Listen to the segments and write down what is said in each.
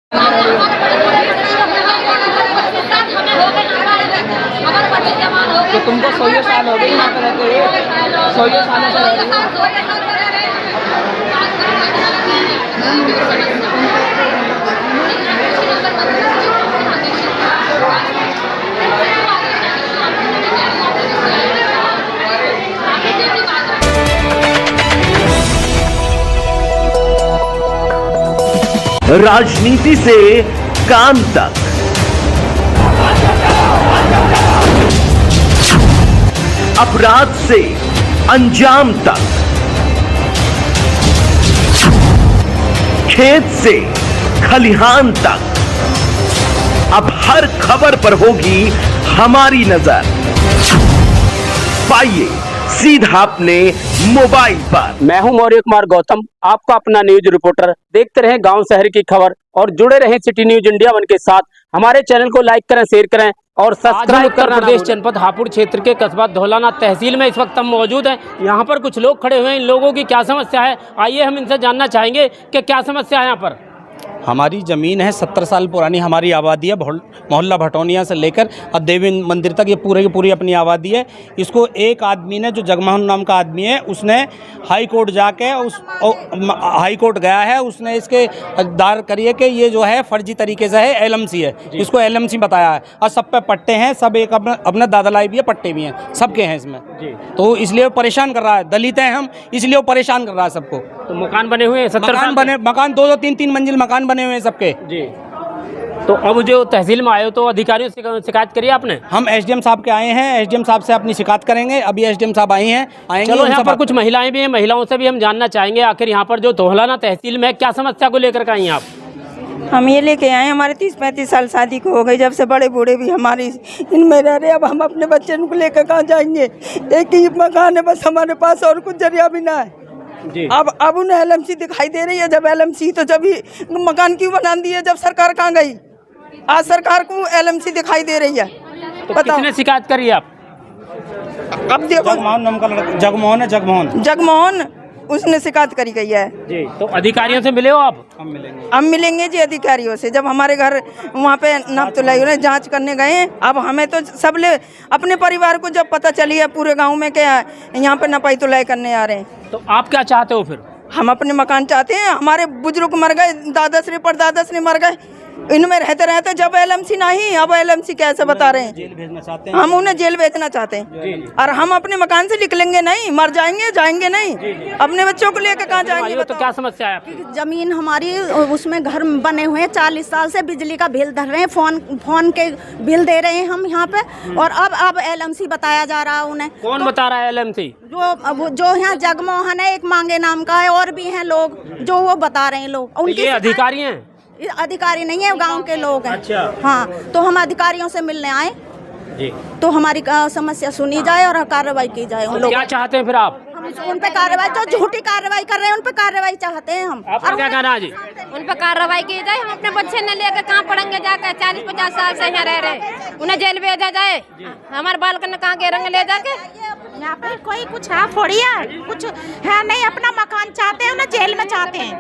तो तुमको 100 साल हो गए यहाँ पे रहते हुए, 100 सालों से रह रहे हो। राजनीति से काम तक, अपराध से अंजाम तक, खेत से खलिहान तक, अब हर खबर पर होगी हमारी नजर। पाइए सीधा अपने मोबाइल पर। मैं हूं मौर्य कुमार गौतम, आपका अपना न्यूज रिपोर्टर। देखते रहें गांव शहर की खबर और जुड़े रहें सिटी न्यूज इंडिया 1 के साथ। हमारे चैनल को लाइक करें, शेयर करें और सब्सक्राइब करना। उत्तर प्रदेश जनपद हापुड़ क्षेत्र के कस्बा धौलाना तहसील में इस वक्त हम मौजूद हैं। यहाँ पर कुछ लोग खड़े हुए हैं। इन लोगों की क्या समस्या है, आइए हम इनसे जानना चाहेंगे कि क्या समस्या है यहाँ पर। हमारी ज़मीन है, 70 साल पुरानी हमारी आबादी है। मोहल्ला भटौनिया से लेकर अब देवी मंदिर तक ये पूरे की पूरी अपनी आबादी है। इसको एक आदमी ने, जो जगमोहन नाम का आदमी है, उसने हाई कोर्ट जाके हाई कोर्ट गया है। उसने इसके दायर करिए कि ये जो है फर्जी तरीके से है, LMC है, इसको LMC बताया है। और सब पे पट्टे हैं, सब एक अपना दादलाई भी है, पट्टे भी हैं, सबके हैं इसमें। तो इसलिए वो परेशान कर रहा है। दलित हैं हम, इसलिए वो परेशान कर रहा है सबको। तो मकान बने हुए हैं, 70 मकान बने, मकान 2-2, 3-3 मंजिल मकान बने हुए हैं सबके। जी। तो अब जो तहसील में आए हो तो अधिकारियों से शिकायत करी आपने? हम SDM साहब के आए हैं, SDM साहब से अपनी शिकायत करेंगे। अभी SDM साहब आएंगे। चलो, यहाँ पर कुछ महिलाएं भी हैं, महिलाओं से भी हम जानना चाहेंगे आखिर यहाँ पर जो धौलाना तहसील में क्या समस्या को लेकर के आई हैं आप? हम ये लेके आए, हमारे 30-35 साल शादी को हो गई, जब से बड़े बूढ़े भी हमारी इनमें रह रहे। अब हम अपने बच्चे को लेकर कहाँ जाएंगे? एक ही मकान है बस हमारे पास, और कुछ जरिया भी ना है। अब उन्हें LMC दिखाई दे रही है। जब LMC, तो जब ही मकान क्यों बना दिए? जब सरकार कहाँ गई? आज सरकार को LMC दिखाई दे रही है। तो किसने शिकायत करी आप? अब देखो, जगमोहन है, जगमोहन उसने शिकायत करी गई है जी। तो अधिकारियों से मिले हो आप? हम मिलेंगे जी अधिकारियों से। जब हमारे घर वहाँ पे नाप तुलाई जांच करने गए हैं। अब हमें तो सब अपने परिवार को जब पता चली है पूरे गांव में क्या यहाँ पे नपाई तुलाई करने आ रहे हैं। तो आप क्या चाहते हो फिर? हम अपने मकान चाहते हैं। हमारे बुजुर्ग मर गए, दादा श्री परदादा श्री मर गए, इनमें रहते रहते। जब LMC नहीं, अब LMC कैसे बता रहे हैं? जेल भेजना चाहते हैं। हम उन्हें जेल भेजना चाहते हैं। और हम अपने मकान से निकलेंगे नहीं, मर जाएंगे, जाएंगे नहीं। अपने बच्चों को लेकर कहाँ जाएंगे? तो क्या समस्या है? जमीन हमारी, उसमें घर बने हुए हैं। 40 साल से बिजली का बिल धर रहे हैं, फोन के बिल दे रहे हैं हम यहाँ पे। और अब LMC बताया जा रहा है उन्हें। कौन बता रहा है LMC? जो यहाँ जगमोहन है, एक मांगे नाम का है, और भी हैं लोग जो वो बता रहे हैं। लोग उनके अधिकारी हैं? अधिकारी नहीं है, गांव के लोग हैं। अच्छा। हाँ, तो हम अधिकारियों से मिलने आए जी। तो हमारी समस्या सुनी जाए और कार्रवाई की जाए। तो क्या चाहते हैं फिर आप? हम उन पे कार्रवाई, जो झूठी कार्रवाई कर रहे हैं उन पे कार्रवाई चाहते हैं हम। आपका क्या कहना है जी? उन पे कार्रवाई की जाए। हम अपने बच्चे न लेकर कहाँ पढ़ेंगे जाकर? 40-50 साल से यहाँ रह रहे, उन्हें जेल भेजा जाए। हमारे बालकन कहाँ के रंग ले जाके? यहाँ पे कोई कुछ है थोड़ी है, कुछ है नहीं। अपना मकान चाहते हैं, उन्हें जेल में चाहते हैं।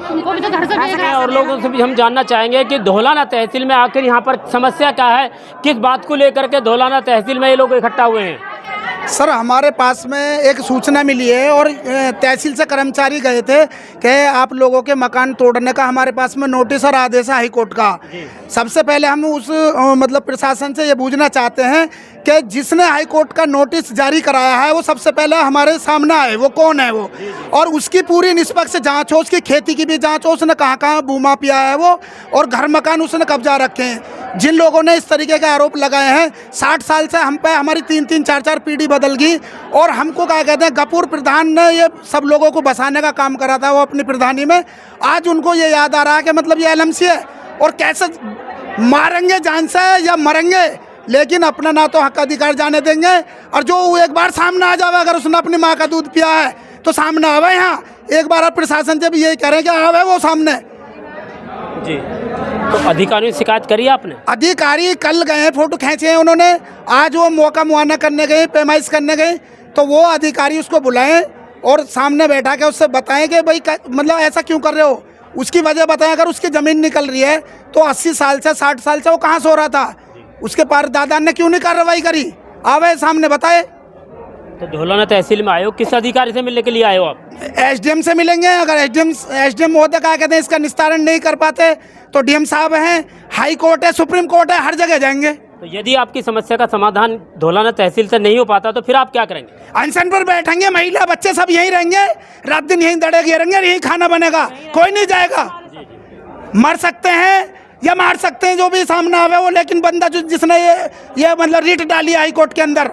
उनको भी तो घर से और लोगों से भी हम जानना चाहेंगे कि धौलाना तहसील में आखिर यहाँ पर समस्या क्या है, किस बात को लेकर के धौलाना तहसील में ये लोग इकट्ठा हुए हैं? सर, हमारे पास में एक सूचना मिली है और तहसील से कर्मचारी गए थे कि आप लोगों के मकान तोड़ने का हमारे पास में नोटिस और आदेश है हाई कोर्ट का। सबसे पहले हम उस मतलब प्रशासन से ये पूछना चाहते हैं कि जिसने हाई कोर्ट का नोटिस जारी कराया है वो सबसे पहले हमारे सामने आए, वो कौन है वो, और उसकी पूरी निष्पक्ष जांच हो, उसकी खेती की भी जांच हो, उसने कहाँ कहाँ भूमा पिया है वो, और घर मकान उसने कब्जा रखे हैं। जिन लोगों ने इस तरीके के आरोप लगाए हैं, 60 साल से हम पे हमारी 3-3, 4-4 पीढ़ी बदल गई। और हमको क्या कहते हैं, गफूर प्रधान ने ये सब लोगों को बसाने का काम करा था वो अपनी प्रधानी में। आज उनको ये याद आ रहा है कि मतलब ये LMC है, और कैसे मारेंगे जान से या मरेंगे, लेकिन अपना ना तो हक अधिकार जाने देंगे। और जो एक बार सामने आ जावे, अगर उसने अपनी माँ का दूध पिया है तो सामने आवे। यहाँ एक बार प्रशासन से भी यही करें कि आवे वो सामने जी। तो अधिकारियों से शिकायत करी आपने? अधिकारी कल गए, फोटो खींचे हैं उन्होंने। आज वो मौका मुआयना करने गए, पैमाइश करने गए, तो वो अधिकारी उसको बुलाएं और सामने बैठा के उससे बताएं कि भाई मतलब ऐसा क्यों कर रहे हो। उसकी वजह बताएं। अगर उसकी ज़मीन निकल रही है तो 80 साल से 60 साल से वो कहाँ सो रहा था? उसके परदादा ने क्यों नहीं कार्रवाई करी? आवे सामने बताए। तो ढोलाना तहसील में आए हो, किस अधिकारी से मिलने के लिए आए हो आप? एसडीएम से मिलेंगे। अगर एसडीएम महोदय क्या कहते हैं इसका निस्तारण नहीं कर पाते तो डीएम साहब हैं, हाई कोर्ट है, सुप्रीम कोर्ट है, हर जगह जाएंगे। तो यदि आपकी समस्या का समाधान ढोलाना तहसील से नहीं हो पाता तो फिर आप क्या करेंगे? अनशन पर बैठेंगे, महिला बच्चे सब यहीं रहेंगे, रात दिन यहीं दड़े रहेंगे, यहीं खाना बनेगा, कोई नहीं जाएगा। मर सकते हैं या मार सकते हैं जो भी सामने आवे वो, लेकिन बंदा जिसने ये मतलब रीट डाली हाई कोर्ट के अंदर।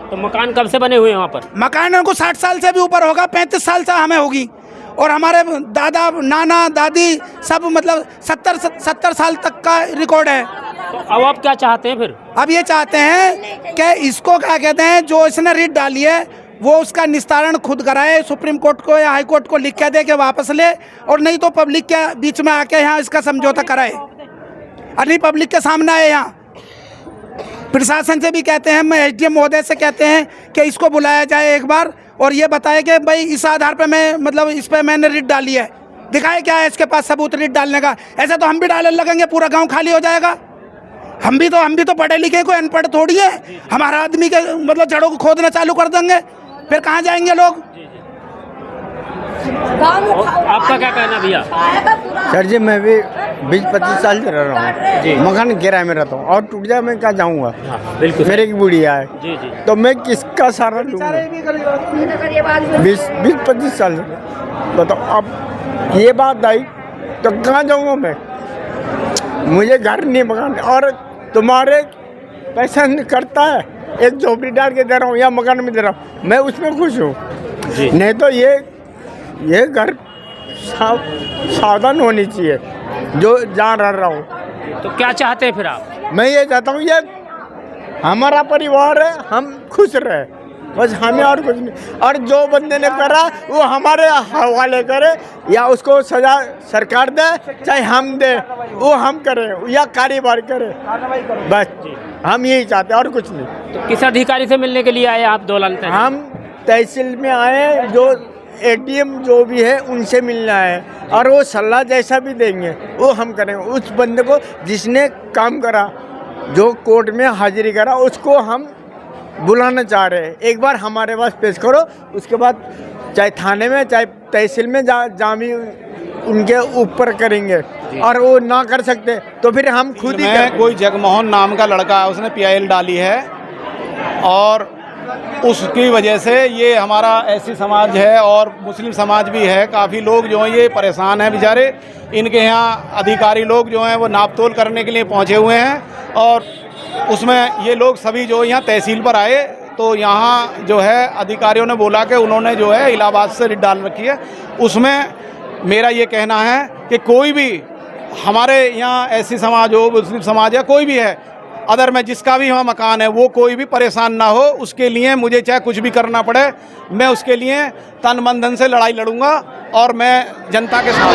तो मकान कब से बने हुए हैं वहाँ पर? मकान को 60 साल से भी ऊपर होगा, 35 साल से हमें होगी, और हमारे दादा नाना दादी सब मतलब 70 साल तक का रिकॉर्ड है। तो अब आप क्या चाहते हैं फिर? अब ये चाहते हैं कि इसको क्या कहते हैं, जो इसने रीट डाली है वो उसका निस्तारण खुद कराए, सुप्रीम कोर्ट को या हाई कोर्ट को लिख के दे के वापस ले, और नहीं तो पब्लिक के बीच में आके यहाँ इसका समझौता कराए, और नहीं पब्लिक के सामने आए। यहाँ प्रशासन से भी कहते हैं, मैं एसडीएम महोदय से कहते हैं कि इसको बुलाया जाए एक बार और ये बताए कि भाई इस आधार पे मैं मतलब इस पे मैंने रीट डाली है, दिखाए क्या है इसके पास सबूत रीट डालने का। ऐसे तो हम भी डालने लगेंगे, पूरा गांव खाली हो जाएगा। हम भी तो पढ़े लिखे, कोई अनपढ़ थोड़ी है। हमारा आदमी के मतलब जड़ों को खोदना चालू कर देंगे, फिर कहाँ जाएंगे लोग? आपका क्या कहना भैया? सर जी मैं भी 20-25 साल से रह रहा हूँ, मकान किराए में रहता हूँ, और टूट जाए मैं क्या जाऊँगा? बिल्कुल, मेरे की बुढ़िया है जी जी। तो मैं किसका सहारा लूँगा? 20-25 साल से बताओ। अब ये बात आई तो कहाँ जाऊँगा मैं? मुझे घर नहीं मकान, और तुम्हारे पैसा करता है, एक झोपड़ी डाल के दे रहा हूँ या मकान में दे रहा हूँ, मैं उसमें खुश हूँ। नहीं तो ये घर सावधान होनी चाहिए जो जहाँ रह हूँ। तो क्या चाहते हैं फिर आप? मैं ये चाहता हूँ ये हमारा परिवार है, हम खुश रहे, बस हमें और कुछ नहीं। और जो बंदे ने करा वो हमारे हवाले करे, या उसको सजा सरकार दे चाहे हम दे, वो हम करें या कारोबार करें, बस हम यही चाहते हैं और कुछ नहीं। तो किस अधिकारी से मिलने के लिए आए आप ढोलाना? हम तहसील में आए, जो एटीएम जो भी है उनसे मिलना है, और वो सलाह जैसा भी देंगे वो हम करेंगे। उस बंदे को जिसने काम करा, जो कोर्ट में हाजिरी करा, उसको हम बुलाना चाह रहे हैं। एक बार हमारे पास पेश करो, उसके बाद चाहे थाने में चाहे तहसील में जहाँ भी उनके ऊपर करेंगे, और वो ना कर सकते तो फिर हम खुद ही कोई जगमोहन नाम का लड़का है, उसने PIL डाली है, और उसकी वजह से ये हमारा एससी समाज है और मुस्लिम समाज भी है, काफ़ी लोग जो हैं ये परेशान हैं बेचारे। इनके यहाँ अधिकारी लोग जो हैं वो नापतोल करने के लिए पहुँचे हुए हैं, और उसमें ये लोग सभी जो यहाँ तहसील पर आए तो यहाँ जो है अधिकारियों ने बोला कि उन्होंने जो है इलाहाबाद से रीट डाल रखी है। उसमें मेरा ये कहना है कि कोई भी हमारे यहाँ एससी समाज हो, मुस्लिम समाज या कोई भी है, अदर में जिसका भी वहाँ मकान है, वो कोई भी परेशान ना हो। उसके लिए मुझे चाहे कुछ भी करना पड़े, मैं उसके लिए तन मन धन से लड़ाई लड़ूंगा, और मैं जनता के साथ